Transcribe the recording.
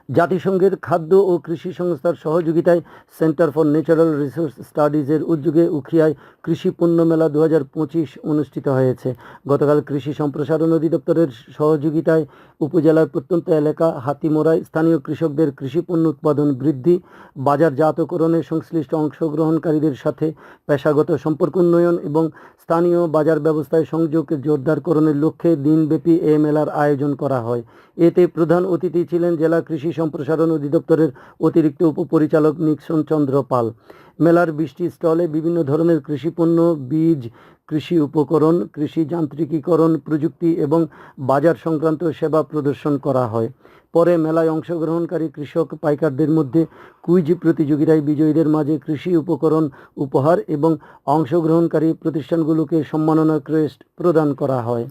জাতিসংঘের খাদ্য ও কৃষি সংস্থার সহযোগিতায় সেন্টার ফর ন্যাচারাল রিসোর্স স্টাডিজের উদ্যোগে উখিয়ায় কৃষি পণ্য মেলা 2025 অনুষ্ঠিত হয়েছে। গতকাল কৃষি সম্প্রসারণ অধিদপ্তরের সহযোগিতায় উপজেলার প্রত্যন্ত এলাকা হাতিমোড়ায় স্থানীয় কৃষকদের কৃষি পণ্য উৎপাদন বৃদ্ধি, বাজারজাতকরণে সংশ্লিষ্ট অংশগ্রহণকারীদের সাথে পেশাগত সম্পর্ক উন্নয়ন এবং স্থানীয় বাজার ব্যবস্থায় সংযোগ জোরদারকরণের লক্ষ্যে দিনব্যাপী এ মেলার আয়োজন করা হয়। এতে প্রধান অতিথি ছিলেন জেলা কৃষি সম্প্রসারণ অধিদপ্তরের অতিরিক্ত উপপরিচালক নিক্সন চন্দ্র পাল। মেলার 20টি স্টলে বিভিন্ন ধরনের কৃষিপণ্য, বীজ, কৃষি উপকরণ, কৃষি যান্ত্রিকীকরণ, প্রযুক্তি এবং বাজার সংক্রান্ত সেবা প্রদর্শন করা হয়। পরে মেলায় অংশগ্রহণকারী কৃষক পাইকারদের মধ্যে কুইজ প্রতিযোগিতায় বিজয়ীদের মাঝে কৃষি উপকরণ উপহার এবং অংশগ্রহণকারী প্রতিষ্ঠানগুলোকে সম্মাননা ক্রেস্ট প্রদান করা হয়।